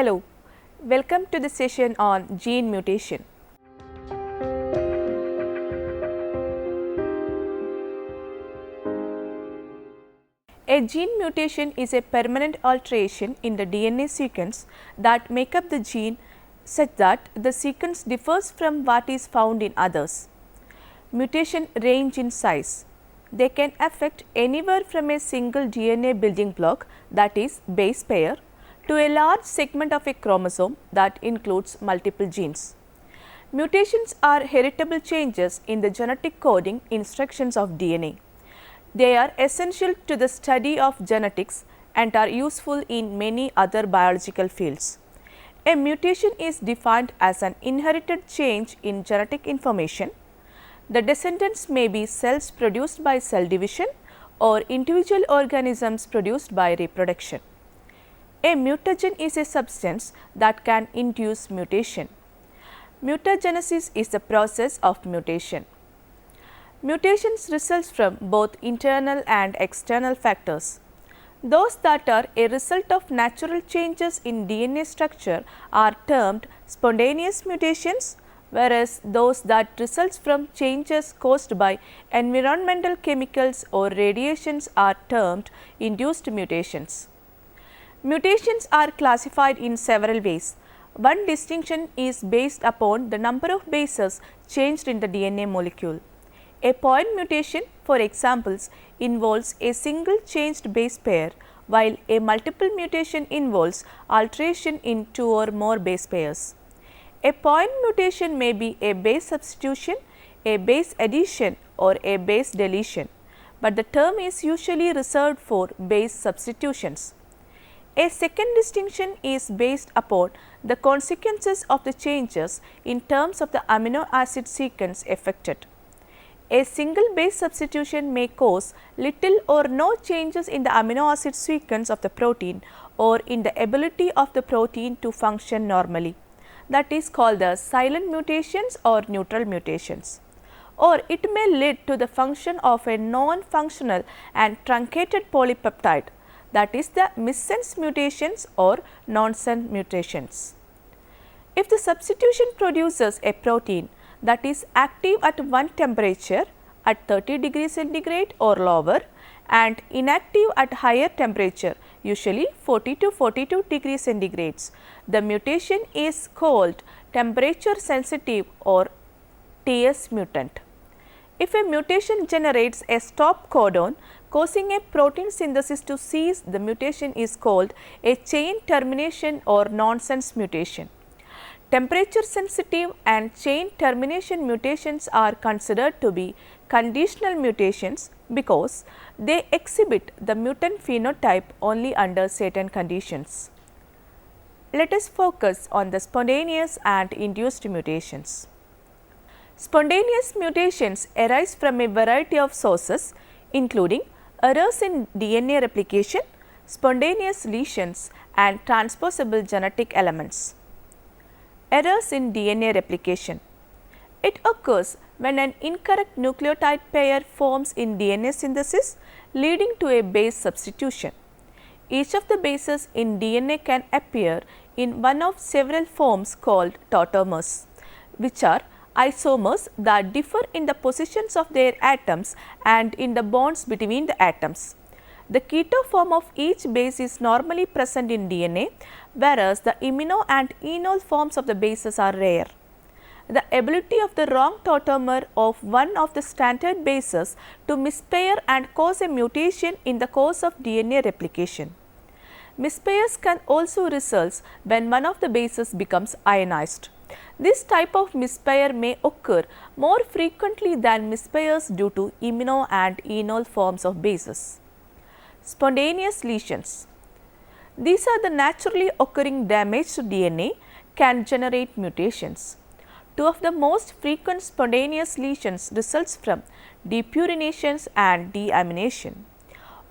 Hello, welcome to the session on gene mutation. A gene mutation is a permanent alteration in the DNA sequence that make up the gene such that the sequence differs from what is found in others. Mutation range in size. They can affect anywhere from a single DNA building block, that is base pair, to a large segment of a chromosome that includes multiple genes. Mutations are heritable changes in the genetic coding instructions of DNA. They are essential to the study of genetics and are useful in many other biological fields. A mutation is defined as an inherited change in genetic information. The descendants may be cells produced by cell division or individual organisms produced by reproduction. A mutagen is a substance that can induce mutation. Mutagenesis is the process of mutation. Mutations result from both internal and external factors. Those that are a result of natural changes in DNA structure are termed spontaneous mutations, whereas those that result from changes caused by environmental chemicals or radiations are termed induced mutations. Mutations are classified in several ways. One distinction is based upon the number of bases changed in the DNA molecule. A point mutation, for examples, involves a single changed base pair, while a multiple mutation involves alteration in two or more base pairs. A point mutation may be a base substitution, a base addition or a base deletion, but the term is usually reserved for base substitutions. A second distinction is based upon the consequences of the changes in terms of the amino acid sequence affected. A single base substitution may cause little or no changes in the amino acid sequence of the protein or in the ability of the protein to function normally. That is called the silent mutations or neutral mutations. Or it may lead to the function of a non-functional and truncated polypeptide, that is the missense mutations or nonsense mutations. If the substitution produces a protein that is active at one temperature at 30 degrees centigrade or lower and inactive at higher temperature, usually 40 to 42 degrees centigrades, the mutation is called temperature sensitive or TS mutant. If a mutation generates a stop codon causing a protein synthesis to cease, the mutation is called a chain termination or nonsense mutation. Temperature sensitive and chain termination mutations are considered to be conditional mutations because they exhibit the mutant phenotype only under certain conditions. Let us focus on the spontaneous and induced mutations. Spontaneous mutations arise from a variety of sources, including errors in DNA replication, spontaneous lesions and transposable genetic elements. Errors in DNA replication. It occurs when an incorrect nucleotide pair forms in DNA synthesis, leading to a base substitution. Each of the bases in DNA can appear in one of several forms called tautomers, which are isomers that differ in the positions of their atoms and in the bonds between the atoms. The keto form of each base is normally present in DNA, whereas the imino and enol forms of the bases are rare. The ability of the wrong tautomer of one of the standard bases to mispair and cause a mutation in the course of DNA replication. Mispairs can also result when one of the bases becomes ionized. This type of mispair may occur more frequently than mispairs due to imino and enol forms of bases. Spontaneous lesions. These are the naturally occurring damage to DNA can generate mutations. Two of the most frequent spontaneous lesions results from depurinations and deamination.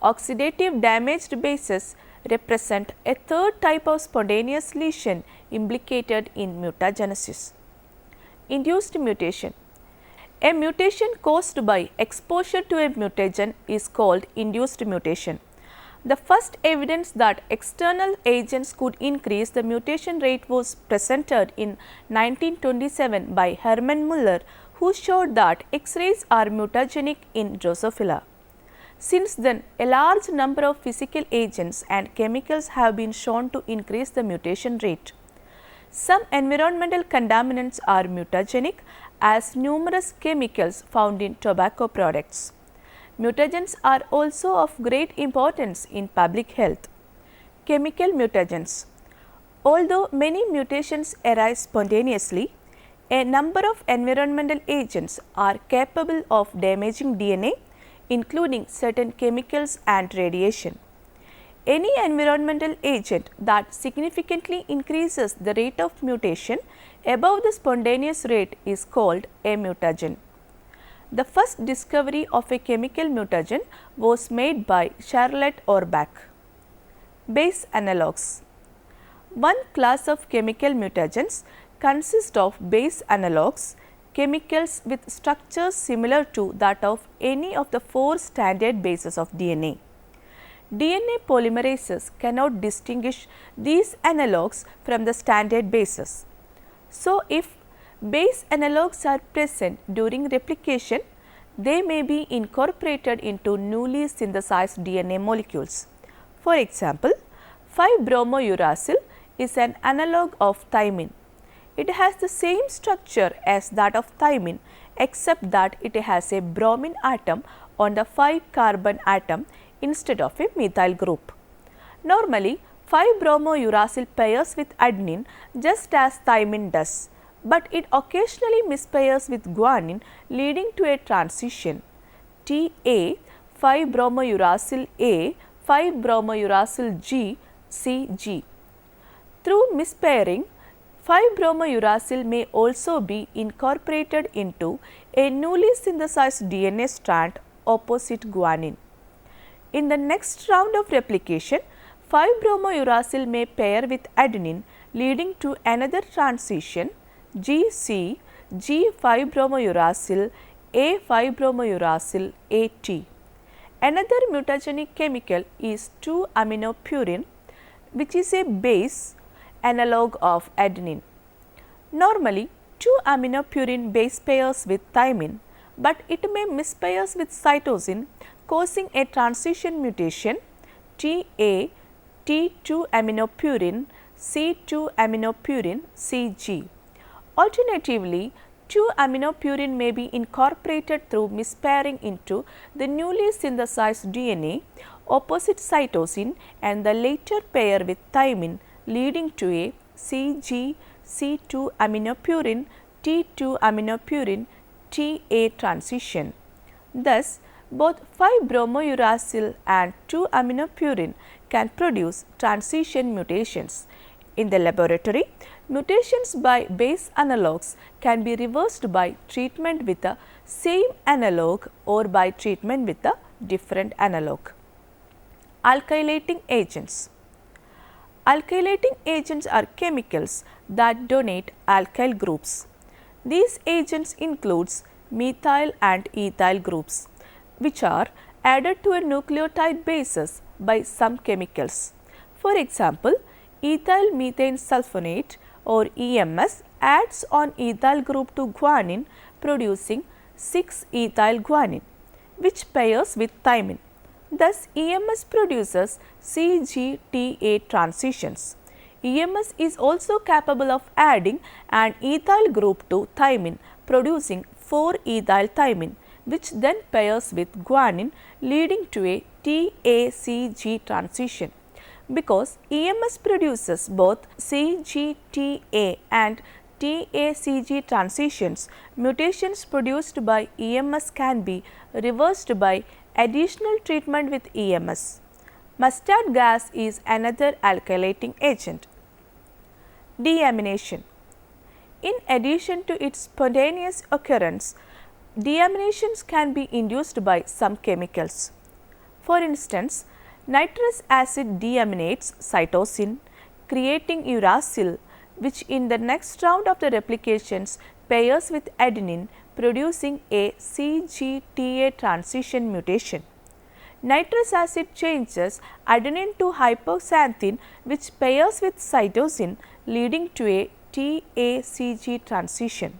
Oxidative damaged bases represent a third type of spontaneous lesion implicated in mutagenesis. Induced mutation. A mutation caused by exposure to a mutagen is called induced mutation. The first evidence that external agents could increase the mutation rate was presented in 1927 by Hermann Muller, who showed that X-rays are mutagenic in Drosophila. Since then, a large number of physical agents and chemicals have been shown to increase the mutation rate. Some environmental contaminants are mutagenic, as numerous chemicals found in tobacco products. Mutagens are also of great importance in public health. Chemical mutagens. Although many mutations arise spontaneously, a number of environmental agents are capable of damaging DNA, including certain chemicals and radiation. Any environmental agent that significantly increases the rate of mutation above the spontaneous rate is called a mutagen. The first discovery of a chemical mutagen was made by Charlotte Orbach. Base analogues. One class of chemical mutagens consists of base analogues, chemicals with structures similar to that of any of the 4 standard bases of DNA. DNA polymerases cannot distinguish these analogues from the standard bases. So, if base analogues are present during replication, they may be incorporated into newly synthesized DNA molecules. For example, 5-bromouracil is an analog of thymine. It has the same structure as that of thymine, except that it has a bromine atom on the 5-carbon atom instead of a methyl group. Normally, 5-bromouracil pairs with adenine just as thymine does, but it occasionally mispairs with guanine, leading to a transition Ta 5-bromouracil A 5-bromouracil G CG. Through mispairing, 5-bromouracil may also be incorporated into a newly synthesized DNA strand opposite guanine. In the next round of replication, 5-bromouracil may pair with adenine, leading to another transition GC G 5-bromouracil A 5-bromouracil AT. Another mutagenic chemical is 2-aminopurine, which is a base analog of adenine. Normally, 2-aminopurine base pairs with thymine, but it may mispairs with cytosine, causing a transition mutation Ta T2-aminopurine C2-aminopurine CG. Alternatively, 2-aminopurine may be incorporated through mispairing into the newly synthesized DNA opposite cytosine and the later pair with thymine, leading to a CG C2-aminopurine T2-aminopurine Ta transition. Thus, both 5-bromouracil and 2-aminopurine can produce transition mutations. In the laboratory, mutations by base analogues can be reversed by treatment with the same analog or by treatment with a different analog. Alkylating agents. Alkylating agents are chemicals that donate alkyl groups. These agents includes methyl and ethyl groups, which are added to a nucleotide bases by some chemicals. For example, ethyl methane sulfonate or EMS adds on ethyl group to guanine, producing 6-ethyl guanine, which pairs with thymine. Thus, EMS produces CGTA transitions. EMS is also capable of adding an ethyl group to thymine, producing 4-ethyl thymine, which then pairs with guanine, leading to a TACG transition. Because EMS produces both CGTA and TACG transitions, mutations produced by EMS can be reversed by additional treatment with EMS. Mustard gas is another alkylating agent. Deamination. In addition to its spontaneous occurrence, deaminations can be induced by some chemicals. For instance, nitrous acid deaminates cytosine, creating uracil, which in the next round of the replications pairs with adenine, producing a CGTA transition mutation. Nitrous acid changes adenine to hypoxanthine, which pairs with cytosine, leading to a TACG transition.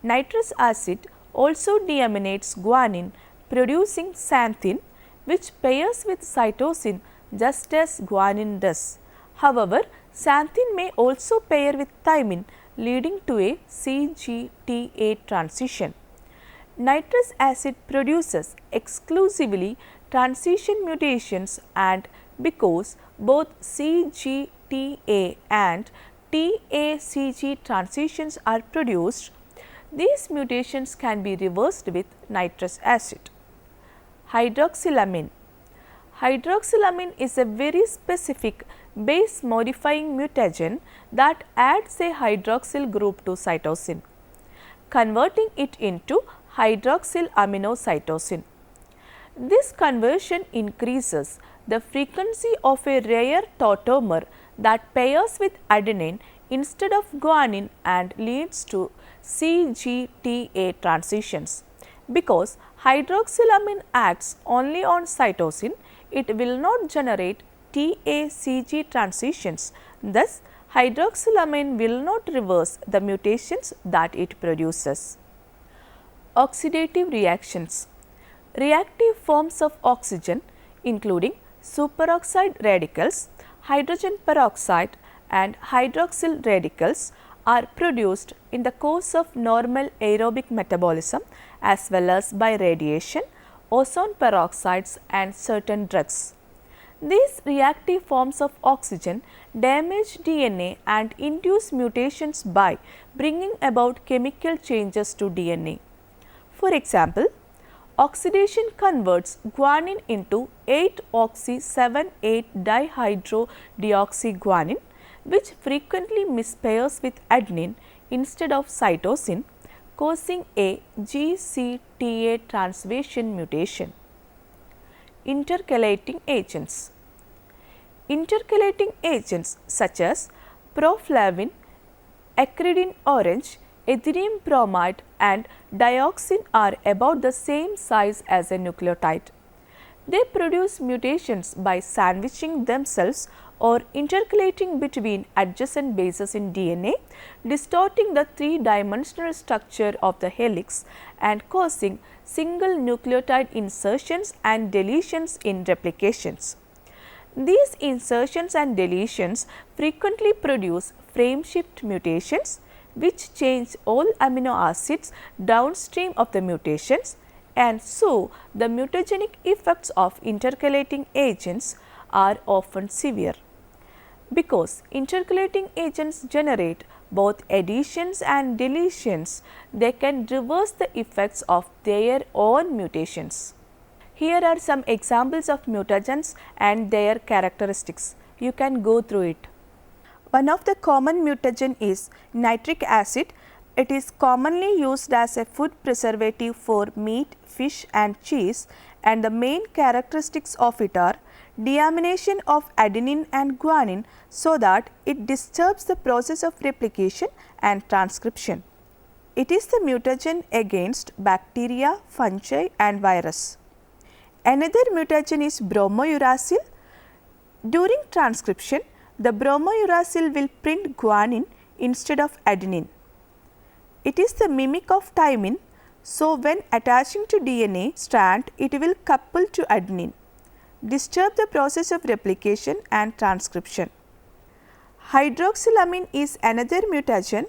Nitrous acid also deaminates guanine, producing xanthine, which pairs with cytosine just as guanine does. However, xanthine may also pair with thymine, leading to a CGTA transition. Nitrous acid produces exclusively transition mutations, and because both CGTA and TACG transitions are produced, these mutations can be reversed with nitrous acid. Hydroxylamine. Hydroxylamine is a very specific base modifying mutagen that adds a hydroxyl group to cytosine, converting it into hydroxylaminocytosine. This conversion increases the frequency of a rare tautomer that pairs with adenine instead of guanine and leads to CGTA transitions. Because hydroxylamine acts only on cytosine, it will not generate TACG transitions. Thus, hydroxylamine will not reverse the mutations that it produces. Oxidative reactions. Reactive forms of oxygen, including superoxide radicals, hydrogen peroxide and hydroxyl radicals, are produced in the course of normal aerobic metabolism as well as by radiation, ozone peroxides and certain drugs. These reactive forms of oxygen damage DNA and induce mutations by bringing about chemical changes to DNA. For example, oxidation converts guanine into 8-oxy-7,8-dihydrodeoxyguanine, which frequently mispairs with adenine instead of cytosine, causing a GCTA transvasion mutation. Intercalating agents. Intercalating agents such as proflavin, acridine orange, ethylene bromide and dioxin are about the same size as a nucleotide. They produce mutations by sandwiching themselves or intercalating between adjacent bases in DNA, distorting the three-dimensional structure of the helix and causing single nucleotide insertions and deletions in replications. These insertions and deletions frequently produce frameshift mutations, which change all amino acids downstream of the mutations, and so the mutagenic effects of intercalating agents are often severe. Because intercalating agents generate both additions and deletions, they can reverse the effects of their own mutations. Here are some examples of mutagens and their characteristics. You can go through it. One of the common mutagen is nitric acid. It is commonly used as a food preservative for meat, fish and cheese, and the main characteristics of it are deamination of adenine and guanine so that it disturbs the process of replication and transcription. It is the mutagen against bacteria, fungi and virus. Another mutagen is bromouracil. During transcription, the bromouracil will print guanine instead of adenine. It is the mimic of thymine, so when attaching to DNA strand, it will couple to adenine, disturb the process of replication and transcription. Hydroxylamine is another mutagen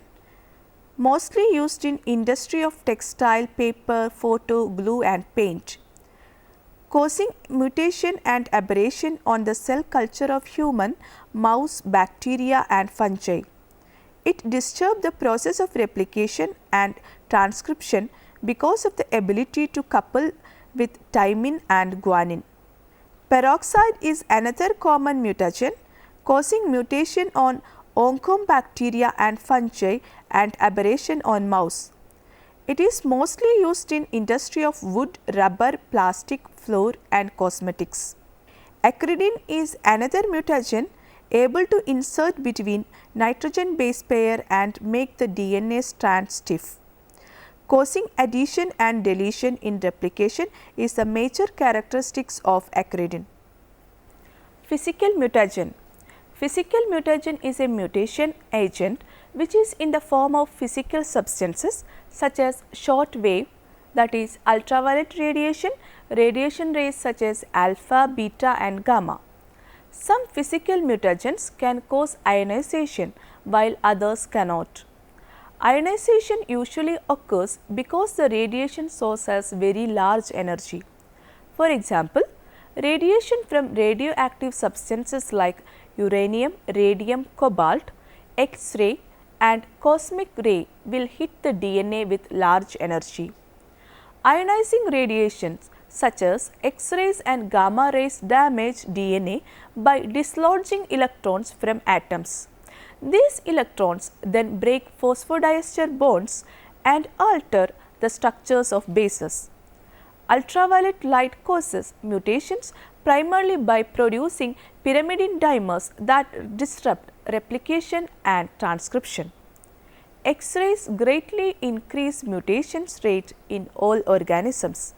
mostly used in industry of textile, paper, photo, glue and paint, causing mutation and aberration on the cell culture of human, mouse, bacteria and fungi. It disturbs the process of replication and transcription because of the ability to couple with thymine and guanine. Peroxide is another common mutagen causing mutation on oncombacteria and fungi and aberration on mouse. It is mostly used in industry of wood, rubber, plastic, flour and cosmetics. Acridine is another mutagen able to insert between nitrogen base pair and make the DNA strand stiff. Causing addition and deletion in replication is the major characteristics of acridin. Physical mutagen. Physical mutagen is a mutation agent which is in the form of physical substances such as short wave, that is ultraviolet radiation, radiation rays such as alpha, beta and gamma. Some physical mutagens can cause ionization while others cannot. Ionization usually occurs because the radiation source has very large energy. For example, radiation from radioactive substances like uranium, radium, cobalt, X-ray and cosmic ray will hit the DNA with large energy. Ionizing radiations such as X-rays and gamma rays damage DNA by dislodging electrons from atoms. These electrons then break phosphodiester bonds and alter the structures of bases. Ultraviolet light causes mutations primarily by producing pyrimidine dimers that disrupt replication and transcription. X-rays greatly increase mutations rate in all organisms.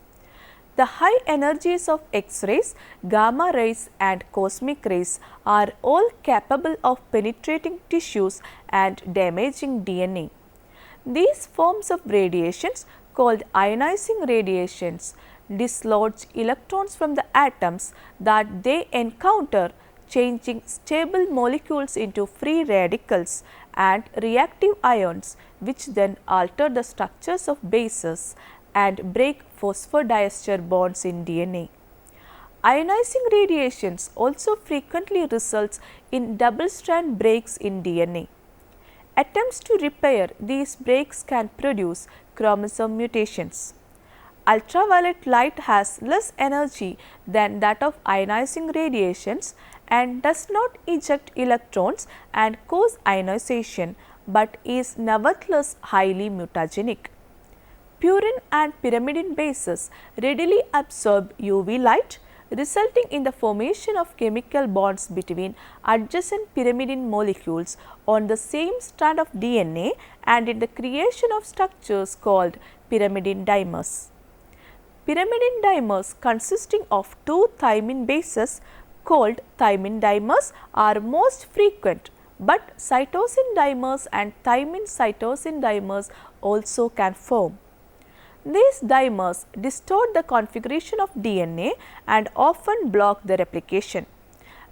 The high energies of X-rays, gamma rays and cosmic rays are all capable of penetrating tissues and damaging DNA. These forms of radiations, called ionizing radiations, dislodge electrons from the atoms that they encounter, changing stable molecules into free radicals and reactive ions, which then alter the structures of bases and break phosphodiester bonds in DNA. Ionizing radiations also frequently results in double strand breaks in DNA. Attempts to repair these breaks can produce chromosome mutations. Ultraviolet light has less energy than that of ionizing radiations and does not eject electrons and cause ionization, but is nevertheless highly mutagenic. Purine and pyrimidine bases readily absorb UV light, resulting in the formation of chemical bonds between adjacent pyrimidine molecules on the same strand of DNA and in the creation of structures called pyrimidine dimers. Pyrimidine dimers consisting of two thymine bases called thymine dimers are most frequent, but cytosine dimers and thymine cytosine dimers also can form. These dimers distort the configuration of DNA and often block the replication.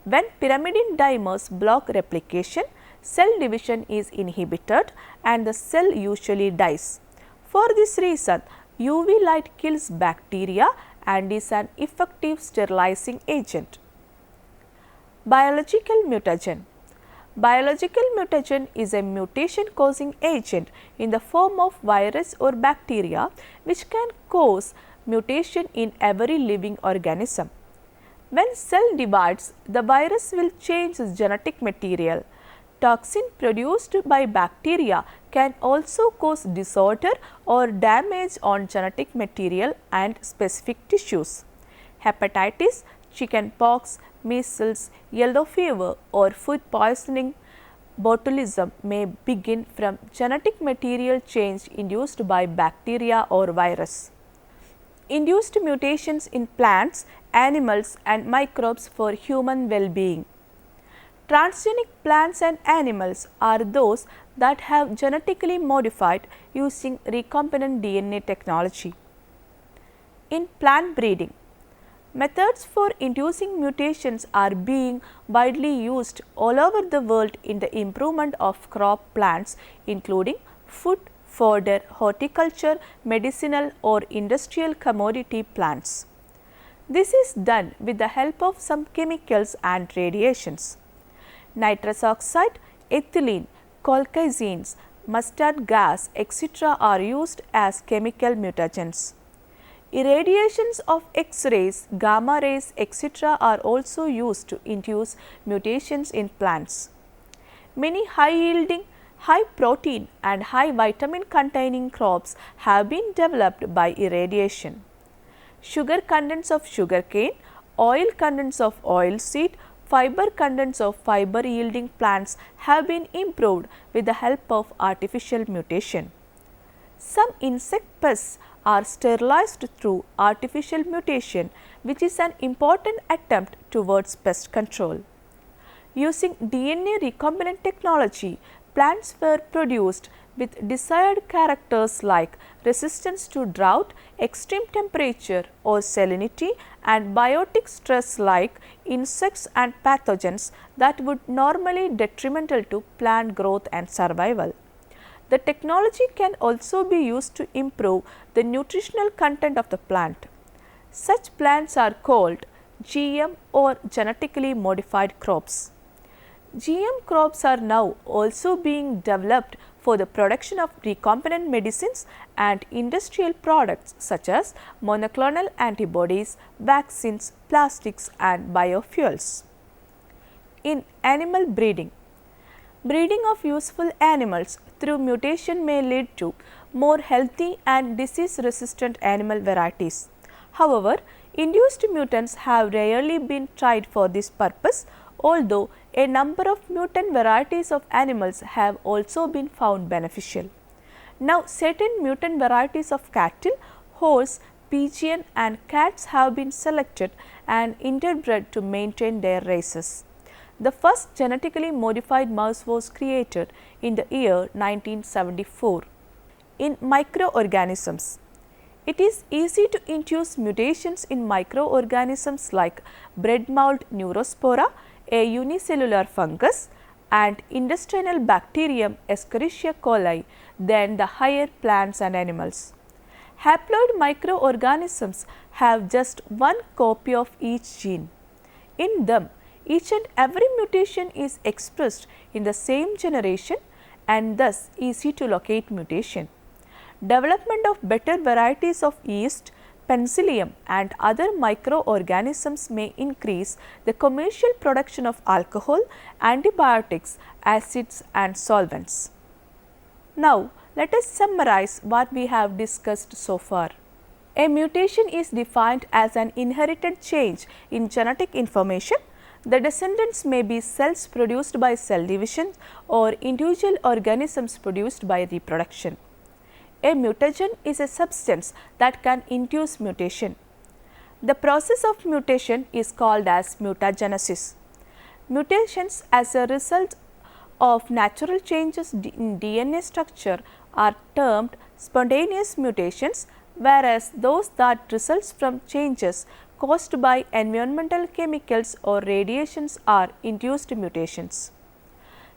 When pyrimidine dimers block replication, cell division is inhibited and the cell usually dies. For this reason, UV light kills bacteria and is an effective sterilizing agent. Biological mutagen. Biological mutagen is a mutation causing agent in the form of virus or bacteria which can cause mutation in every living organism. When cell divides, the virus will change its genetic material. Toxin produced by bacteria can also cause disorder or damage on genetic material and specific tissues. Hepatitis, chickenpox, measles, yellow fever or food poisoning, botulism may begin from genetic material change induced by bacteria or virus. Induced mutations in plants, animals and microbes for human well-being. Transgenic plants and animals are those that have genetically modified using recombinant DNA technology. In plant breeding, methods for inducing mutations are being widely used all over the world in the improvement of crop plants, including food, fodder, horticulture, medicinal or industrial commodity plants. This is done with the help of some chemicals and radiations. Nitrous oxide, ethylene, colchicines, mustard gas, etc. are used as chemical mutagens. Irradiations of X-rays, gamma rays, etc. are also used to induce mutations in plants. Many high-yielding, high-protein and high-vitamin containing crops have been developed by irradiation. Sugar contents of sugarcane, oil contents of oilseed, fiber contents of fiber-yielding plants have been improved with the help of artificial mutation. Some insect pests are sterilized through artificial mutation, which is an important attempt towards pest control. Using DNA recombinant technology, plants were produced with desired characters like resistance to drought, extreme temperature or salinity, and biotic stress like insects and pathogens that would normally detrimental to plant growth and survival. The technology can also be used to improve the nutritional content of the plant. Such plants are called GM or genetically modified crops. GM crops are now also being developed for the production of recombinant medicines and industrial products such as monoclonal antibodies, vaccines, plastics and biofuels. In animal breeding, breeding of useful animals through mutation may lead to more healthy and disease resistant animal varieties. However, induced mutants have rarely been tried for this purpose, although a number of mutant varieties of animals have also been found beneficial. Now, certain mutant varieties of cattle, horse, pigeon and cats have been selected and interbred to maintain their races. The first genetically modified mouse was created in the year 1974. In microorganisms, it is easy to induce mutations in microorganisms like bread mold Neurospora, a unicellular fungus, and intestinal bacterium Escherichia coli than the higher plants and animals. Haploid microorganisms have just one copy of each gene. In them, each and every mutation is expressed in the same generation and thus easy to locate mutation. Development of better varieties of yeast, penicillium and other microorganisms may increase the commercial production of alcohol, antibiotics, acids and solvents. Now, let us summarize what we have discussed so far. A mutation is defined as an inherited change in genetic information. The descendants may be cells produced by cell division or individual organisms produced by reproduction. A mutagen is a substance that can induce mutation. The process of mutation is called as mutagenesis. Mutations as a result of natural changes in DNA structure are termed spontaneous mutations, whereas those that results from changes caused by environmental chemicals or radiations are induced mutations.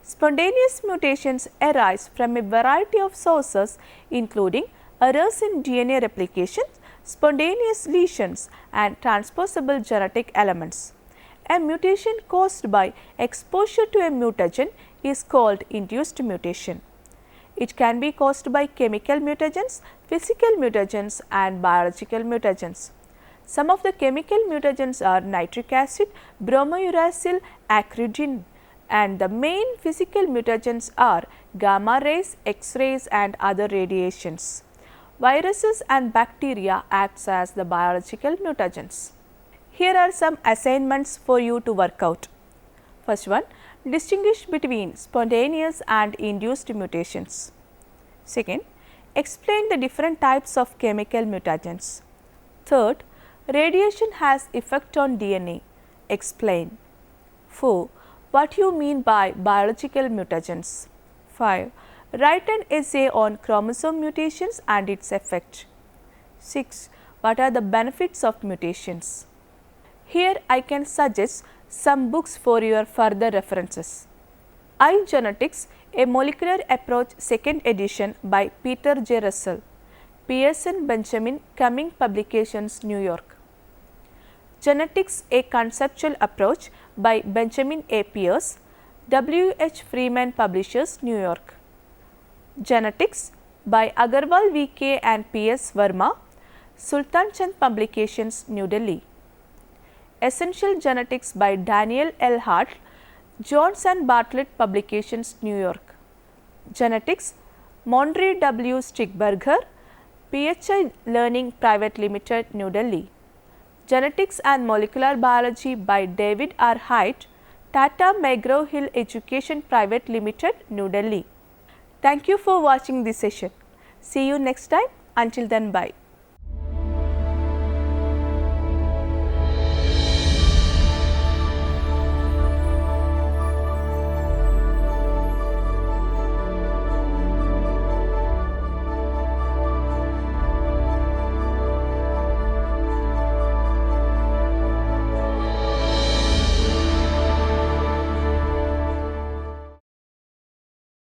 Spontaneous mutations arise from a variety of sources including errors in DNA replication, spontaneous lesions and transposable genetic elements. A mutation caused by exposure to a mutagen is called induced mutation. It can be caused by chemical mutagens, physical mutagens and biological mutagens. Some of the chemical mutagens are nitric acid, bromouracil, acridine, and the main physical mutagens are gamma rays, X-rays and other radiations. Viruses and bacteria acts as the biological mutagens. Here are some assignments for you to work out. First one, distinguish between spontaneous and induced mutations. Second, explain the different types of chemical mutagens. Third, radiation has effect on DNA. Explain. 4. What you mean by biological mutagens. 5. Write an essay on chromosome mutations and its effect. 6. What are the benefits of mutations? Here I can suggest some books for your further references. iGenetics, a molecular approach, 2nd edition by Peter J. Russell, Pearson Benjamin, Cumming Publications, New York. Genetics, a conceptual approach by Benjamin A. Pierce, W. H. Freeman Publishers, New York. Genetics by Agarwal V. K. and P. S. Verma, Sultan Chand Publications, New Delhi. Essential Genetics by Daniel L. Hart, Jones and Bartlett Publications, New York. Genetics, Mondri W. Stigberger, PHI Learning Private Limited, New Delhi. Genetics and Molecular Biology by David R. Hite, Tata McGraw-Hill Education Private Limited, New Delhi. Thank you for watching this session. See you next time. Until then, bye.